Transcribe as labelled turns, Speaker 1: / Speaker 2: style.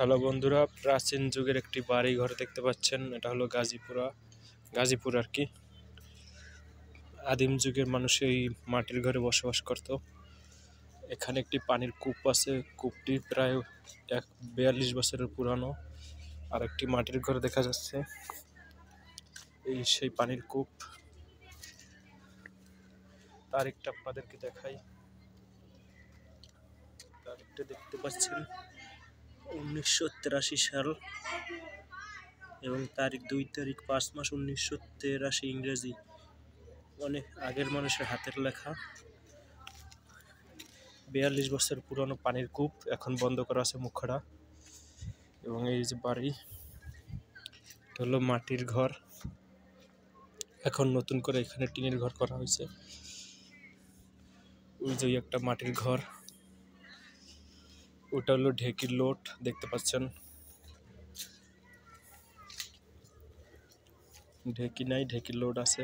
Speaker 1: Hello বন্ধুরা, প্রাচীন যুগের একটি বাড়ি ঘর দেখতে পাচ্ছেন। এটা হলো গাজীপুর আর কি। আদিম যুগের মানুষ এই মাটির ঘরে বসবাস করত। এখানে একটি পানির কূপ আছে। কূপটি প্রায় 42 বছরের পুরানো। আর একটি মাটির ঘর দেখা যাচ্ছে। এই সেই পানির কূপ। তারিখটা আপনাদেরকে দেখাই। তারিখটা দেখতে পাচ্ছেন 1983 সাল এবং তারিখ 2 তারিখ 5 মাস 1983 ইংরেজি। অনেক আগের মানুষের হাতের লেখা। 42 বছর পুরনো পানির কূপ, এখন বন্ধ করা আছে মুখটা। এবং এই যে বাড়ি, এটা হলো মাটির ঘর। এখন নতুন করে এখানে টিনের ঘর করা হয়েছে। ওই যে একটা মাটির ঘর, ওটা হলো ঢেকির লোট, দেখতে পাচ্ছেন। ঢেকি নাই, ঢেকির লোট আছে।